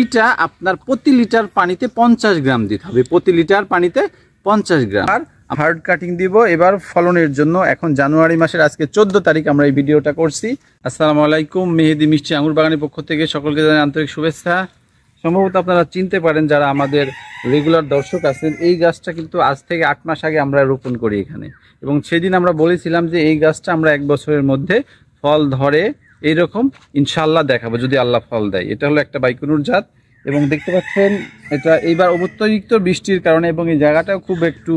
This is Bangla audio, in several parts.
এইটা আপনার প্রতি লিটার পানিতে 50 গ্রাম দিতে হবে, প্রতি লিটার পানিতে 50 গ্রাম। আর হার্ড কাটিং দিব এবার ফলনের জন্য। এখন জানুয়ারি মাসের আজকে 14 তারিখ আমরা এই ভিডিওটা করছি। আসসালামু আলাইকুম, মেহেদি মিষ্টি আঙ্গুর বাগানের পক্ষ থেকে সকলকে জানাই আন্তরিক শুভেচ্ছা। সম্ভবত আপনারা চিনতে পারেন যারা আমাদের রেগুলার দর্শক আছেন, এই গাছটা কিন্তু আজ থেকে 8 মাস আগে আমরা রোপণ করি এখানে, এবং সেদিন আমরা বলেছিলাম যে এই গাছটা আমরা 1 বছরের মধ্যে ফল ধরে এইরকম ইনশাল্লাহ দেখাবো যদি আল্লাহ ফল দেয়। এটা হলো একটা বাইকুনুর জাত, এবং দেখতে পাচ্ছেন এটা এইবার অতিরিক্ত বৃষ্টির কারণে এবং এই জায়গাটাও খুব একটু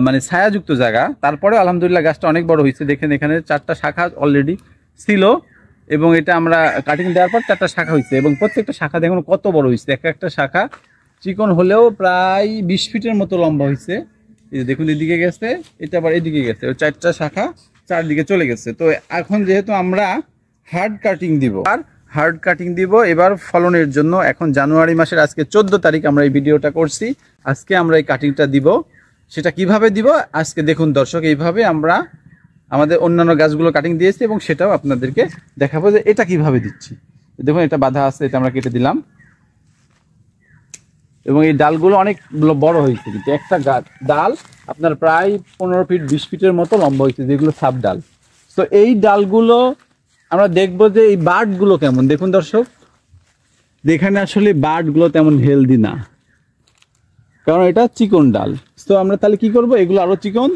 মানে ছায়াযুক্ত জায়গা, তারপরে আলহামদুলিল্লাহ গাছটা অনেক বড় হয়েছে। দেখেন এখানে 4টা শাখা অলরেডি ছিল, এবং এটা আমরা কাটিং দেওয়ার পর 4টা শাখা হয়েছে, এবং প্রত্যেকটা শাখা দেখুন কত বড় হয়েছে। একটা শাখা চিকন হলেও প্রায় 20 ফিটের মতো লম্বা হয়েছে। এই যে দেখুন এদিকে গেছে, এটা আবার এদিকে গেছে, 4টা শাখা চারদিকে চলে গেছে। তো এখন যেহেতু আমরা হার্ড কাটিং দিব, আর হার্ড কাটিং দিব এবার ফলনের জন্য। এখন জানুয়ারি মাসের আজকে 14 তারিখ আমরা এই ভিডিওটা করছি। আজকে আমরা এই কাটিংটা দিব। সেটা কিভাবে দিব আজকে দেখুন দর্শক। এইভাবে আমরা আমাদের অন্যান্য গাছগুলো কাটিং দিয়েছি, এবং সেটাও আপনাদেরকে দেখাবো যে এটা কিভাবে দিচ্ছি। দেখুন এটা বাধা আছে, এটা আমরা কেটে দিলাম, এবং এই ডালগুলো অনেক বড় হয়েছে। কিন্তু একটা ডাল আপনার প্রায় 15 ফিট 20 ফিটের মতো লম্বা হয়েছে, যেগুলো সাব ডাল। তো এই ডালগুলো আমরা দেখবো যে এই বার্ডগুলো কেমন। দেখুন দর্শক, এখানে আসলে বার্ডগুলো তেমন হেলদি না, কারণ এটা চিকন ডাল। তো আমরা তাহলে কি করব, এগুলো আরো চিকন,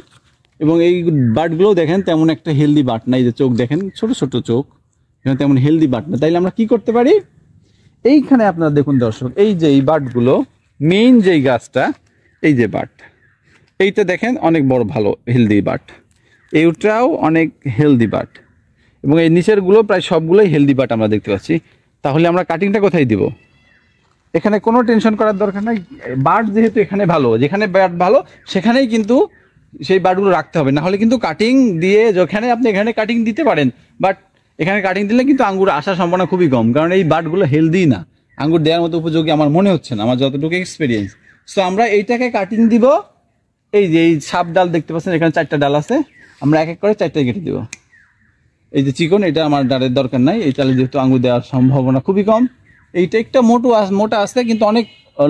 এবং এই বার্ডগুলো দেখেন তেমন একটা হেলদি বার্ড না। এই যে চোখ দেখেন, ছোট ছোট চোখ, তেমন হেলদি বার্ড না। তাইলে আমরা কি করতে পারি, এইখানে আপনারা দেখুন দর্শক, এই যে এই বার্ডগুলো মেইন যেই গাছটা, এই যে বার্ড, এইটা দেখেন অনেক বড় ভালো হেলদি বার্ড, এইটাও অনেক হেলদি বার্ড, এবং এই নিচের গুলো প্রায় সবগুলোই হেলদি বার্ড আমরা দেখতে পাচ্ছি। তাহলে আমরা কাটিংটা কোথায় দিব, এখানে কোনো টেনশন করার দরকার নাই। বার্ড যেহেতু এখানে ভালো, যেখানে বার্ড ভালো সেখানেই কিন্তু সেই বার্ডগুলো রাখতে হবে, না হলে কিন্তু কাটিং দিয়ে যেখানে আপনি এখানে কাটিং দিতে পারেন, বাট এখানে কাটিং দিলে কিন্তু আঙ্গুর আসার সম্ভাবনা খুবই কম, কারণ এই বার্ডগুলো হেলদি না, আঙ্গুর দেওয়ার মতো উপযোগী আমার মনে হচ্ছে না, আমার যতটুকু এক্সপিরিয়েন্স। সো আমরা এইটাকে কাটিং দিব। এই যে এই সাপ ডাল দেখতে পাচ্ছেন, এখানে 4টা ডাল আছে, আমরা এক এক করে 4টাই কেটে দিব। এই যে চিকন, এটা আমার ডালের দরকার নাই, এই চালে যেহেতু আঙ্গুর দেওয়ার সম্ভাবনা খুবই কম। এইটা একটা মোটা আছে, কিন্তু অনেক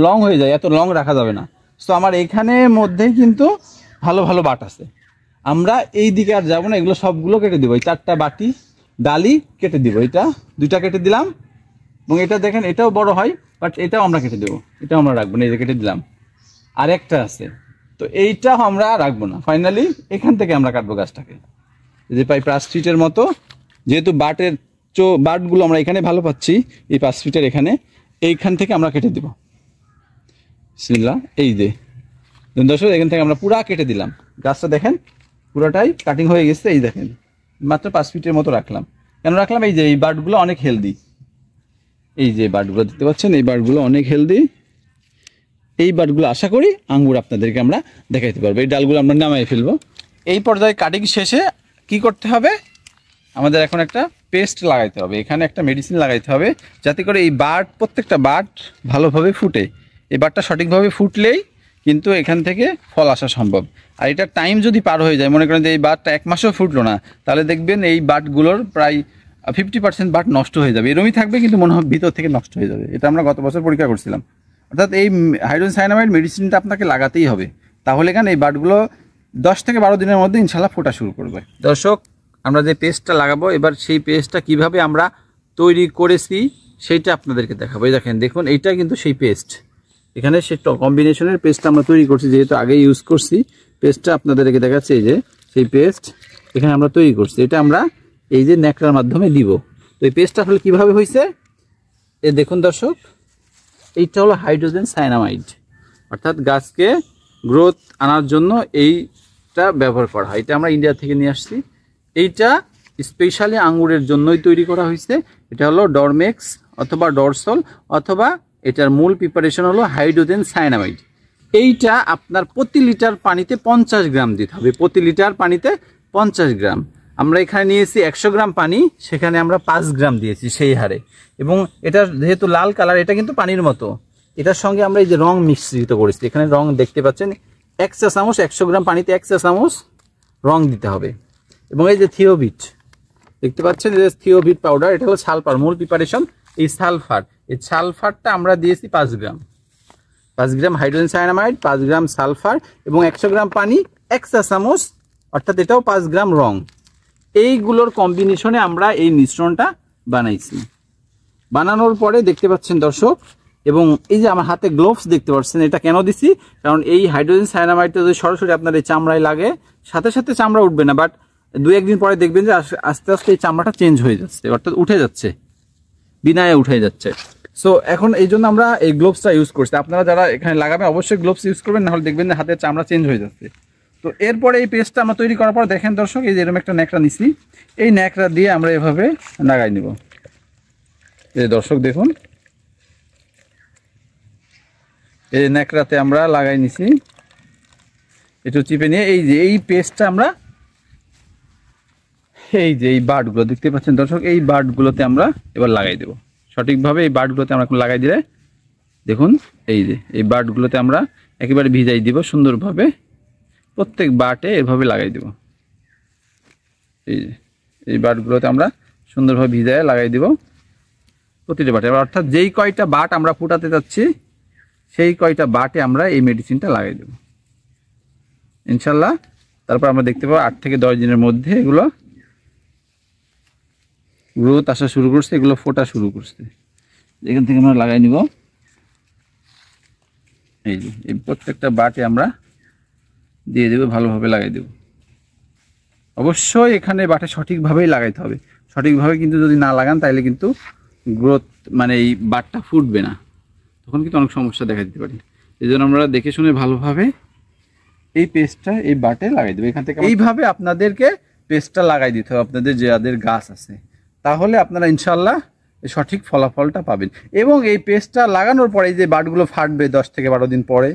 লং হয়ে যায়, এত লং রাখা যাবে না। সো আমার এখানে মধ্যেই কিন্তু ভালো ভালো বাট আছে, আমরা এই দিকে আর যাবো না, এগুলো সবগুলো কেটে দিব। এই 4টা বাটি ডালি কেটে দিব, এটা 2টা কেটে দিলাম, এবং এটা দেখেন এটাও বড় হয়, বাট এটাও আমরা কেটে দেবো, এটাও আমরা রাখবো না, এই যে কেটে দিলাম। আর একটা আছে, তো এইটাও আমরা রাখবো না। ফাইনালি এখান থেকে আমরা কাটবো গাছটাকে, যে প্রায় 5 ফিটের মতো, যেহেতু বাটগুলো আমরা এখানে ভালো পাচ্ছি, এই 5 ফিটের এখানে, এইখান থেকে আমরা কেটে দিব। বিসমিল্লাহ। এই যে দর্শক, এখান থেকে আমরা পুরা কেটে দিলাম। গাছটা দেখেন পুরাটাই কাটিং হয়ে গেছে। এই দেখেন মাত্র 5 ফিটের মতো রাখলাম। কেন রাখলাম, এই যে এই বাটগুলো অনেক হেলদি, এই যে বাটগুলো দেখতে পাচ্ছেন, এই বাটগুলো অনেক হেলদি। এই বাটগুলো আশা করি আঙ্গুর আপনাদেরকে আমরা দেখাইতে পারবো। এই ডালগুলো আমরা নামাই ফেলবো। এই পর্যায়ে কাটিং শেষে কি করতে হবে, আমাদের এখন একটা পেস্ট লাগাইতে হবে, এখানে একটা মেডিসিন লাগাইতে হবে, যাতে করে এই প্রত্যেকটা বাট ভালোভাবে ফুটে। এই বাটটা সঠিকভাবে ফুটলেই কিন্তু এখান থেকে ফল আসা সম্ভব। আর এটা টাইম যদি পার হয়ে যায়, মনে করেন যে এই বাটটা 1 মাসেও ফুটলো না, তাহলে দেখবেন এই বাটগুলোর প্রায় 50% বাট নষ্ট হয়ে যাবে। এরমই থাকবে, কিন্তু মনে হয় ভিতর থেকে নষ্ট হয়ে যাবে। এটা আমরা গত বছর পরীক্ষা করছিলাম। অর্থাৎ এই হাইড্রোজেন সায়ানামাইড মেডিসিনটা আপনাকে লাগাতেই হবে, তাহলে কেন এই বাটগুলো 10 থেকে 12 দিনের মধ্যে ইনশাল্লাহ ফোটা শুরু করবে। দর্শক, আমরা যে পেস্টটা লাগাবো, এবার সেই পেস্টটা কিভাবে আমরা তৈরি করেছি সেইটা আপনাদেরকে দেখাবো। এই দেখুন এইটা কিন্তু সেই পেস্ট, এখানে সে কম্বিনেশনের পেস্টটা আমরা তৈরি করছি, যেহেতু আগে ইউজ করছি পেস্টটা আপনাদেরকে দেখাচ্ছি। এই যে সেই পেস্ট এখানে আমরা তৈরি করছি, এটা আমরা এই যে ন্যাকড়ার মাধ্যমে দিব। তো এই পেস্টটা আসলে কীভাবে হয়েছে, এ দেখুন দর্শক, এইটা হলো হাইড্রোজেন সায়ানামাইড, অর্থাৎ গাছকে গ্রোথ আনার জন্য এইটা ব্যবহার করা হয়। এটা আমরা ইন্ডিয়া থেকে নিয়ে আসছি, এইটা স্পেশালি আঙ্গুরের জন্যই তৈরি করা হয়েছে। এটা হলো ডরমেক্স অথবা ডরসল, অথবা এটার মূল প্রিপারেশন হলো হাইড্রোজেন সায়ানামাইড। এইটা আপনার প্রতি লিটার পানিতে 50 গ্রাম দিতে হবে, প্রতি লিটার পানিতে 50 গ্রাম। আমরা এখানে নিয়েছি 100 গ্রাম পানি, সেখানে আমরা 5 গ্রাম দিয়েছি সেই হারে। এবং এটা যেহেতু লাল কালার, এটা কিন্তু পানির মতো, এটার সঙ্গে আমরা এই যে রং মিশ্রিত করেছি, এখানে রং দেখতে পাচ্ছেন 1 চা চামচ, 100 গ্রাম পানিতে 1 চা চামচ রং দিতে হবে। এবং এই যে থিওভিট দেখতে পাচ্ছেন, এই যে থিওভিট পাউডার, এটা হলো সালফার, মূল প্রিপারেশন এই সালফারটা আমরা দিয়েছি 5 গ্রাম। 5 গ্রাম হাইড্রোজেন সায়ানামাইড, 5 গ্রাম সালফার এবং 100 গ্রাম পানি, 1 চা চামচ, অর্থাৎ এটাও 5 গ্রাম রং। এইগুলোর কম্বিনেশনে আমরা এই মিশ্রণটা বানাইছি। বানানোর পরে দেখতে পাচ্ছেন দর্শক, এবং এই যে আমার হাতে গ্লোভস দেখতে পাচ্ছেন, এটা কেন দিছি, কারণ এই হাইড্রোজেন সায়ানামাইডটা যদি সরাসরি আপনার এই চামড়ায় লাগে, সাথে সাথে চামড়া উঠবে না, বাট 2-1 দিন পরে দেখবেন যে আস্তে আস্তে এই চামড়াটা চেঞ্জ হয়ে যাচ্ছে, অর্থাৎ উঠে যাচ্ছে, বিনায় উঠে যাচ্ছে। সো এখন এই জন্য আমরা এই গ্লোভসটা ইউজ করছি। আপনারা যারা এখানে লাগাবেন অবশ্যই গ্লোভস ইউজ করবেন, নাহলে দেখবেন যে হাতের চামড়া চেঞ্জ হয়ে যাচ্ছে। তো এরপরে এই পেস্টটা আমরা তৈরি করার পর দেখেন দর্শক, এই যে এরকম একটা ন্যাকড়া নিছি, এই ন্যাকড়া দিয়ে আমরা এভাবে লাগাই নিব। এই দর্শক দেখুন, এই ন্যাকড়াতে আমরা লাগাই নিছি, একটু চিপে নিয়ে এই যে এই পেস্টটা আমরা এই যে এই বাটগুলো দেখতে পাচ্ছেন দর্শক, এই বাটগুলোতে আমরা এবার লাগাই দেব সঠিকভাবে। এই বাটগুলোতে আমরা লাগাই দিলে দেখুন, এই যে এই বাটগুলোতে আমরা একেবারে ভিজাই দিব সুন্দরভাবে, প্রত্যেক বাটে এভাবে লাগাই দেব। এই যে এই বাটগুলোতে আমরা সুন্দরভাবে ভিজায় লাগাই দিব প্রতিটা বাটে, অর্থাৎ যেই কয়টা বাট আমরা ফুটাতে যাচ্ছি সেই কয়টা বাটে আমরা এই মেডিসিনটা লাগাই দেব ইনশাল্লাহ। তারপর আমরা দেখতে পাবো 8 থেকে 10 দিনের মধ্যে এগুলো গ্রোথ আসা শুরু করছে, এগুলো ফোটা শুরু করছে। এখান থেকে আমরা লাগাই নিব। এই যে এই প্রত্যেকটা বাটে আমরা দিয়ে দেব, ভালোভাবে লাগাই দেব। অবশ্যই এখানে বাটে সঠিকভাবেই লাগাইতে হবে, সঠিকভাবে কিন্তু যদি না লাগান তাহলে কিন্তু গ্রোথ মানে এই বাটটা ফুটবে না, তখন কিন্তু অনেক সমস্যা দেখা দিতে পারে। এই জন্য আমরা দেখে শুনে ভালোভাবে এই পেস্টটা এই বাটে লাগাই দেবো। এখান থেকে এইভাবে আপনাদেরকে পেস্টটা লাগাই দিতে হবে আপনাদের যাদের গাছ আছে, তাহলে আপনারা ইনশাল্লাহ সঠিক ফলাফলটা পাবেন। এবং এই পেস্টটা লাগানোর পরে যে বাটগুলো ফাটবে 10 থেকে 12 দিন পরে,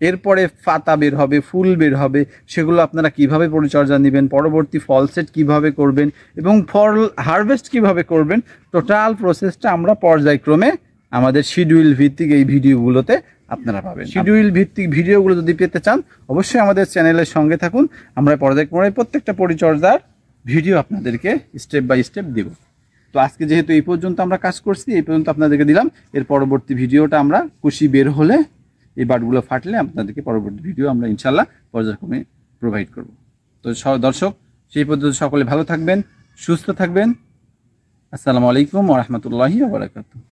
এরপরে পাতা বের হবে, ফুল বের হবে, সেগুলো আপনারা কিভাবে পরিচর্যা নেবেন, পরবর্তী ফল সেট কীভাবে করবেন এবং ফল হারভেস্ট কিভাবে করবেন, টোটাল প্রসেসটা আমরা পর্যায়ক্রমে আমাদের শিডিউল ভিত্তিক এই ভিডিওগুলোতে আপনারা পাবেন। শিডিউল ভিত্তিক ভিডিওগুলো যদি পেতে চান অবশ্যই আমাদের চ্যানেলের সঙ্গে থাকুন। আমরা পর্যায়ক্রমে প্রত্যেকটা পরিচর্যার ভিডিও আপনাদেরকে স্টেপ বাই স্টেপ দেব। তো আজকে যেহেতু এই পর্যন্ত আমরা কাজ করছি, এই পর্যন্ত আপনাদেরকে দিলাম। এর পরবর্তী ভিডিওটা আমরা কুশি বের হলে, এই বাটগুলো ফাটলে আপনাদেরকে পরবর্তী ভিডিও আমরা ইনশাল্লাহ পর্যায়ক্রমে প্রোভাইড করব। তো দর্শক, সেই পর্যন্ত সকলে ভালো থাকবেন, সুস্থ থাকবেন। আসসালামু আলাইকুম ওয়া রাহমাতুল্লাহি ওয়া বারাকাতুহু।